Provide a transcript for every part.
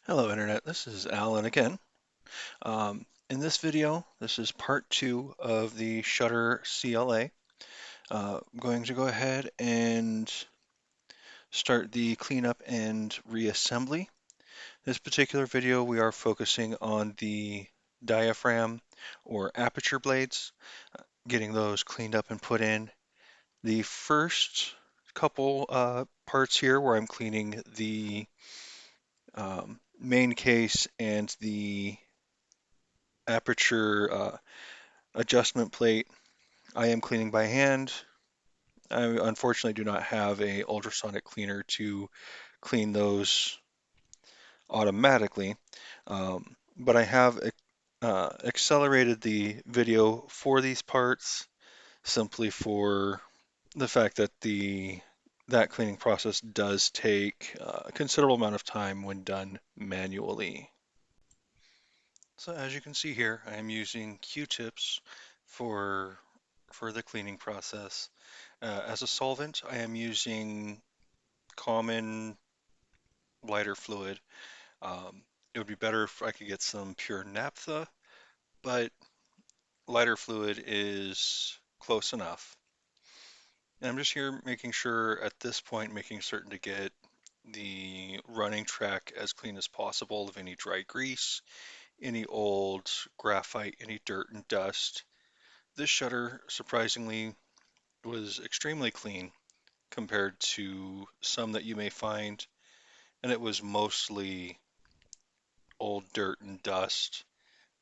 Hello Internet, this is Alan again. In this video, this is part two of the Shutter CLA. I'm going to go ahead and start the cleanup and reassembly. This particular video, we are focusing on the diaphragm or aperture blades, getting those cleaned up and put in. The first couple parts here where I'm cleaning the main case and the aperture adjustment plate I am cleaning by hand. I unfortunately do not have a ultrasonic cleaner to clean those automatically, but I have accelerated the video for these parts simply for the fact that that cleaning process does take a considerable amount of time when done manually. So as you can see here, I am using Q-tips for the cleaning process. As a solvent, I am using common lighter fluid. It would be better if I could get some pure naphtha, but lighter fluid is close enough. And I'm just here making sure at this point, making certain to get the running track as clean as possible of any dry grease, any old graphite, any dirt and dust. This shutter, surprisingly, was extremely clean compared to some that you may find, and it was mostly old dirt and dust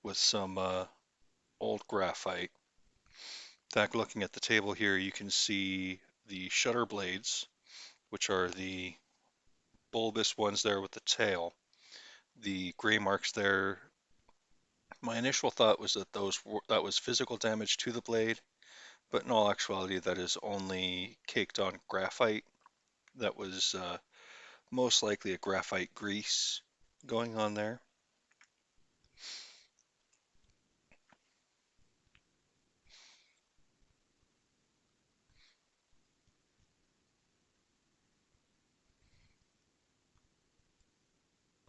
with some old graphite. In fact, looking at the table here, you can see the shutter blades, which are the bulbous ones there with the tail. The gray marks there, my initial thought was that that was physical damage to the blade, but in all actuality, that is only caked on graphite. That was most likely a graphite grease going on there.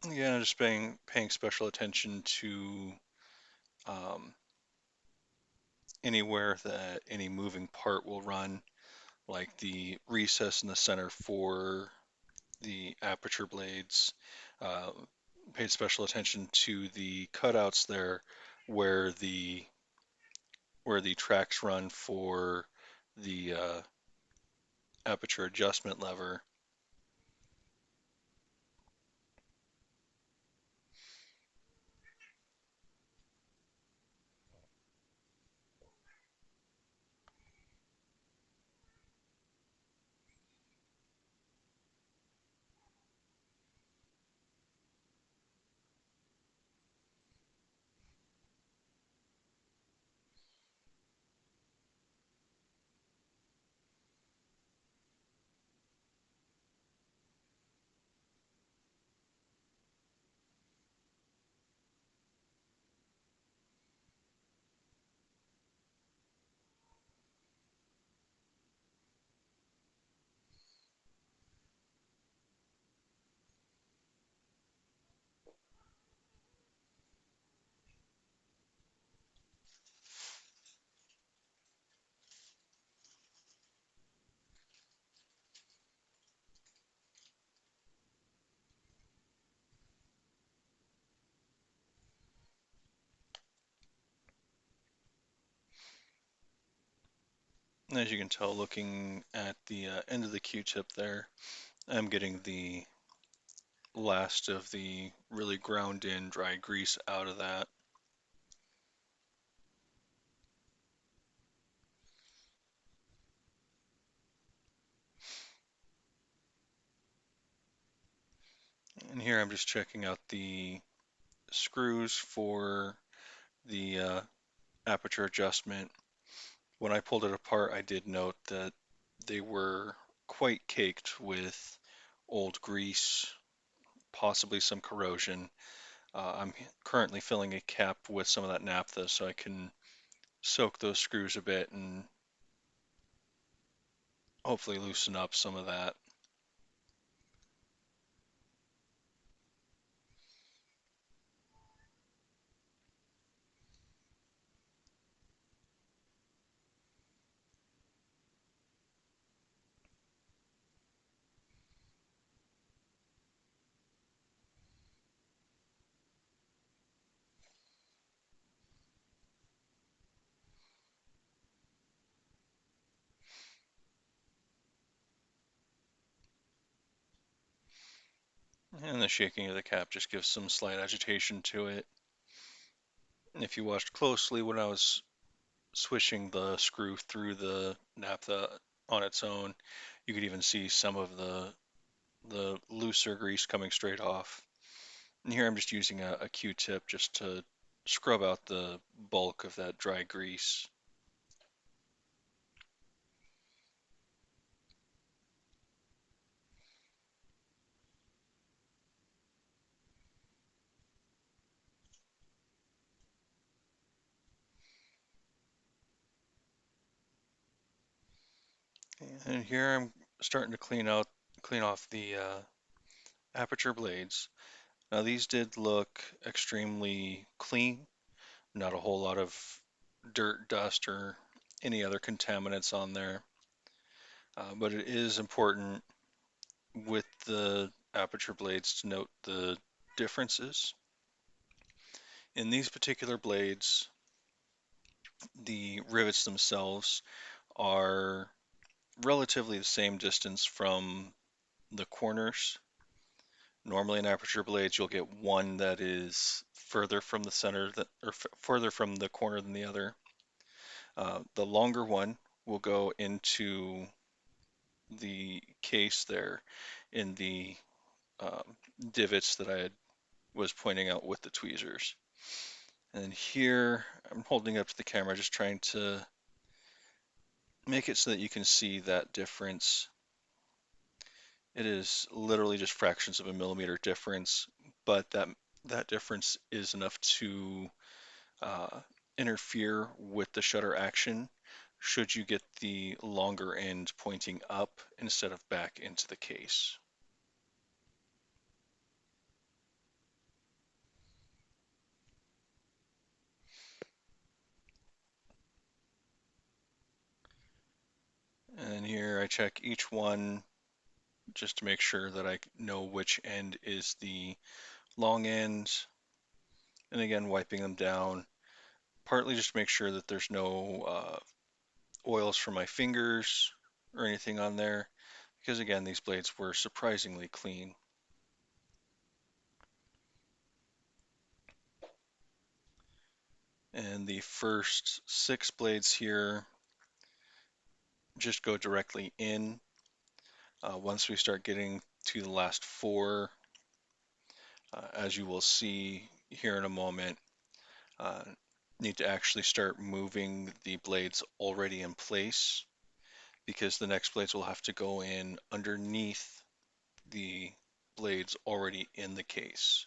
Again, I'm just paying special attention to um, anywhere that any moving part will run, like the recess in the center for the aperture blades. Uh, Paid special attention to the cutouts there where the tracks run for the aperture adjustment lever. And as you can tell, looking at the end of the Q-tip there, I'm getting the last of the really ground in dry grease out of that. And here I'm just checking out the screws for the aperture adjustment. When I pulled it apart, I did note that they were quite caked with old grease, possibly some corrosion. I'm currently filling a cap with some of that naphtha so I can soak those screws a bit and hopefully loosen up some of that. And the shaking of the cap just gives some slight agitation to it. If you watched closely when I was swishing the screw through the naphtha on its own, you could even see some of the looser grease coming straight off. And here I'm just using a Q-tip just to scrub out the bulk of that dry grease. And here I'm starting to clean off the Aperture blades. Now these did look extremely clean, not a whole lot of dirt, dust, or any other contaminants on there. But it is important with the Aperture blades to note the differences. In these particular blades, the rivets themselves are relatively the same distance from the corners. Normally in Aperture blades, you'll get one that is further from the center or further from the corner than the other. The longer one will go into the case there in the divots that was pointing out with the tweezers. And here I'm holding up to the camera, just trying to make it so that you can see that difference. It is literally just fractions of a millimeter difference, but that difference is enough to uh, interfere with the shutter action should you get the longer end pointing up instead of back into the case. And here I check each one just to make sure that I know which end is the long end. And again, wiping them down, partly just to make sure that there's no oils from my fingers or anything on there, because again, these blades were surprisingly clean. And the first 6 blades here just go directly in. Once we start getting to the last 4, as you will see here in a moment, uh, need to actually start moving the blades already in place, because the next blades will have to go in underneath the blades already in the case.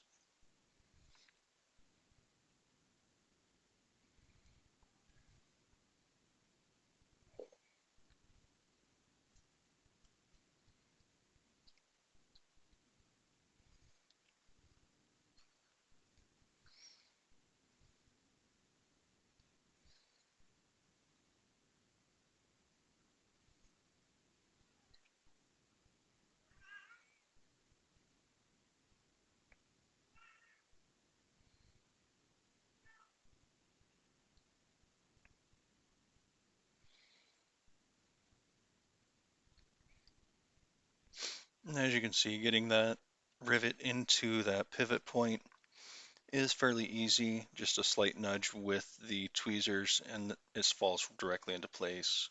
And as you can see, getting that rivet into that pivot point is fairly easy, just a slight nudge with the tweezers and it falls directly into place.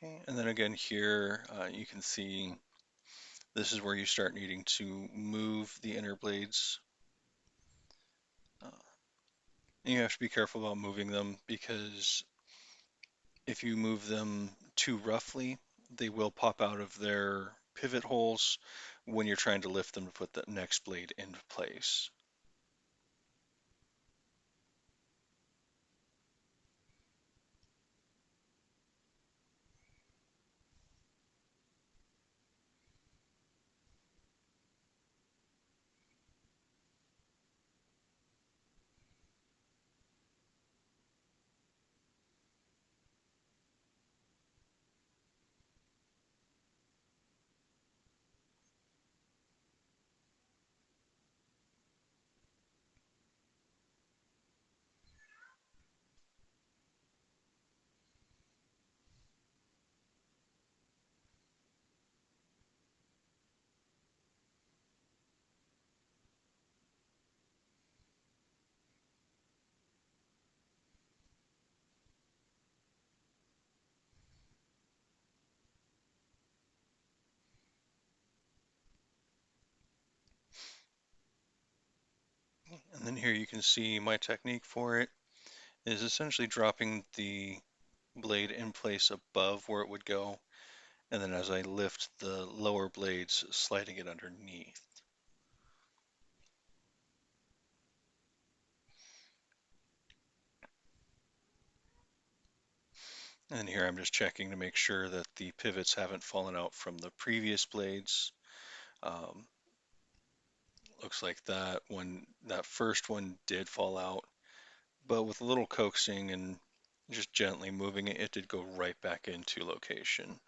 Okay, and then again here, you can see this is where you start needing to move the inner blades. Uh, you have to be careful about moving them because if you move them too roughly, they will pop out of their pivot holes when you're trying to lift them to put the next blade into place. And then here you can see my technique for it is essentially dropping the blade in place above where it would go, and then as I lift the lower blades, sliding it underneath. And here I'm just checking to make sure that the pivots haven't fallen out from the previous blades. Um, Looks like that first one did fall out, but with a little coaxing and just gently moving it, it did go right back into location.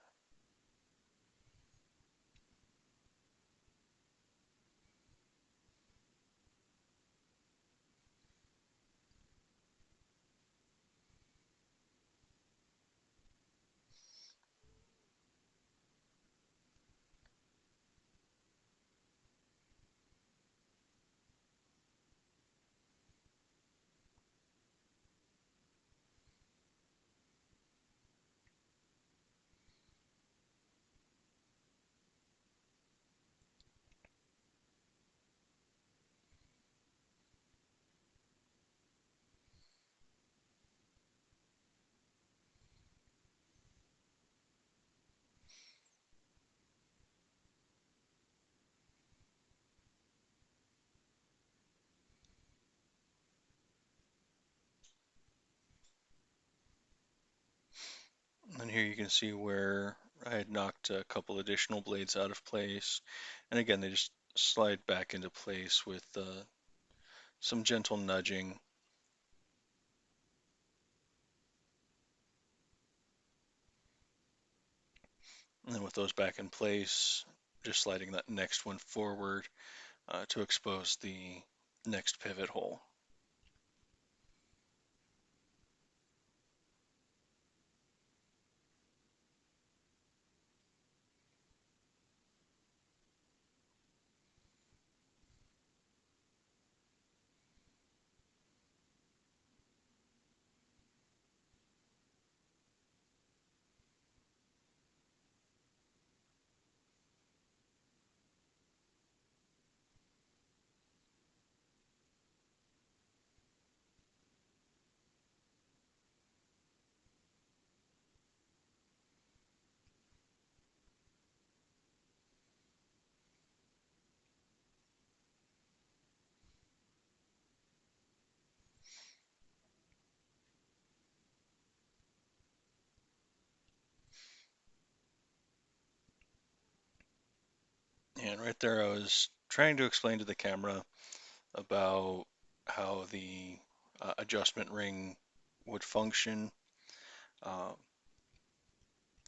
And here you can see where I had knocked a couple additional blades out of place. And again, they just slide back into place with some gentle nudging. And then with those back in place, just sliding that next one forward to expose the next pivot hole. And right there, I was trying to explain to the camera about how the adjustment ring would function. Uh,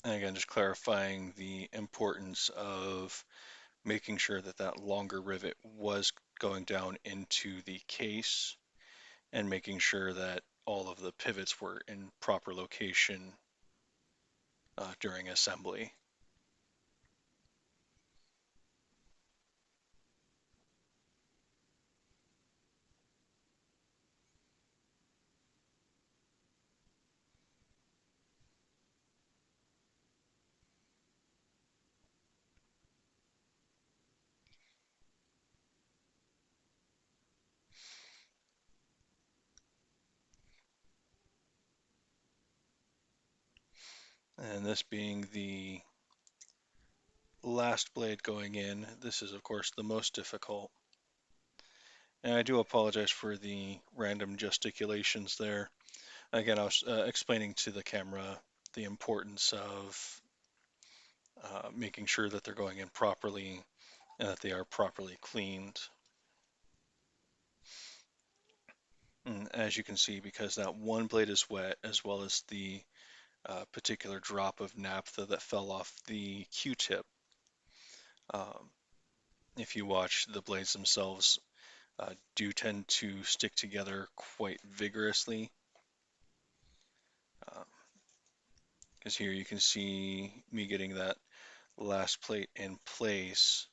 and again, just clarifying the importance of making sure that that longer rivet was going down into the case and making sure that all of the pivots were in proper location during assembly. And this being the last blade going in, this is of course the most difficult. And I do apologize for the random gesticulations there. Again, I was explaining to the camera the importance of making sure that they're going in properly and that they are properly cleaned. And as you can see, because that one blade is wet, as well as the particular drop of naphtha that fell off the Q-tip, um, if you watch, the blades themselves do tend to stick together quite vigorously. Because here you can see me getting that last plate in place.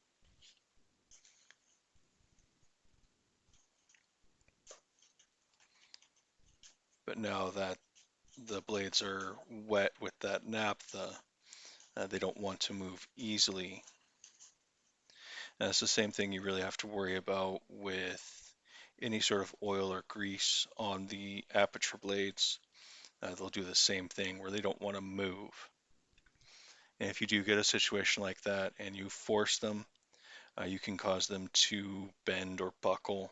But now that the blades are wet with that naphtha, they don't want to move easily. And it's the same thing you really have to worry about with any sort of oil or grease on the Aperture blades. They'll do the same thing where they don't want to move. And if you do get a situation like that and you force them, you can cause them to bend or buckle.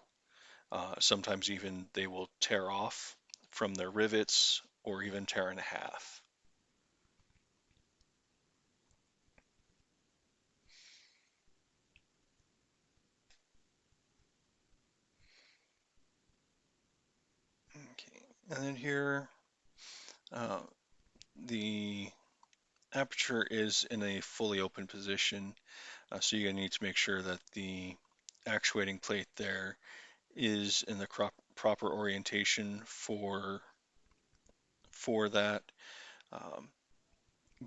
Sometimes even they will tear off from their rivets or even tear in half. Okay, and then here uh, the aperture is in a fully open position, so you're going to need to make sure that the actuating plate there is in the proper orientation for that. Um,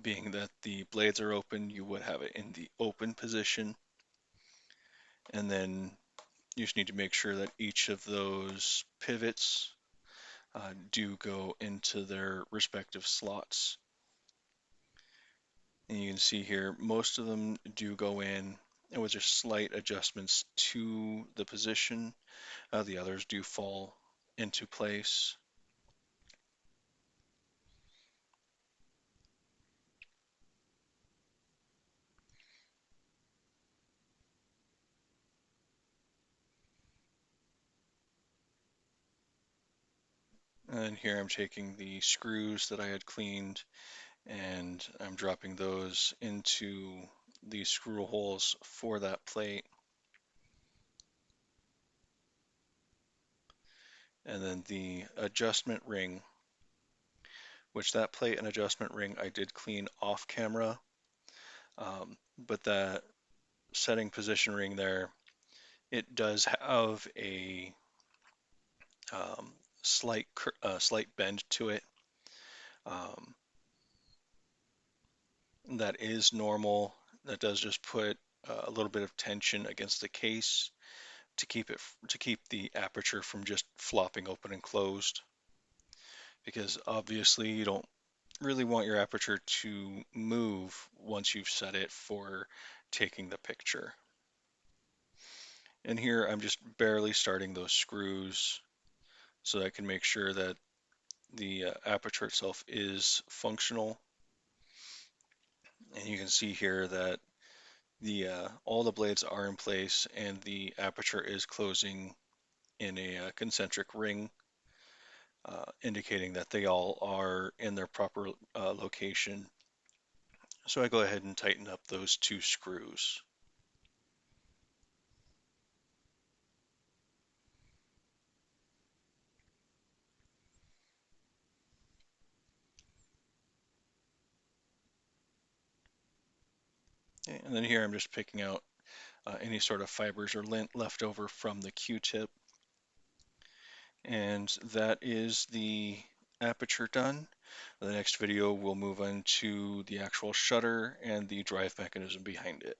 Being that the blades are open, you would have it in the open position, and then you just need to make sure that each of those pivots do go into their respective slots. And you can see here, most of them do go in, and with just slight adjustments to the position, the others do fall into place. And here I'm taking the screws that I had cleaned and I'm dropping those into the screw holes for that plate. And then the adjustment ring, which that plate and adjustment ring I did clean off camera, but that setting position ring there, it does have a slight bend to it. Um, that is normal. That does just put a little bit of tension against the case to keep the aperture from just flopping open and closed. Because obviously you don't really want your aperture to move once you've set it for taking the picture. And here I'm just barely starting those screws so that I can make sure that the aperture itself is functional. And you can see here that the all the blades are in place and the aperture is closing in a concentric ring, indicating that they all are in their proper location. So I go ahead and tighten up those two screws. Okay, and then here I'm just picking out any sort of fibers or lint left over from the Q-tip. And that is the aperture done. In the next video, we'll move on to the actual shutter and the drive mechanism behind it.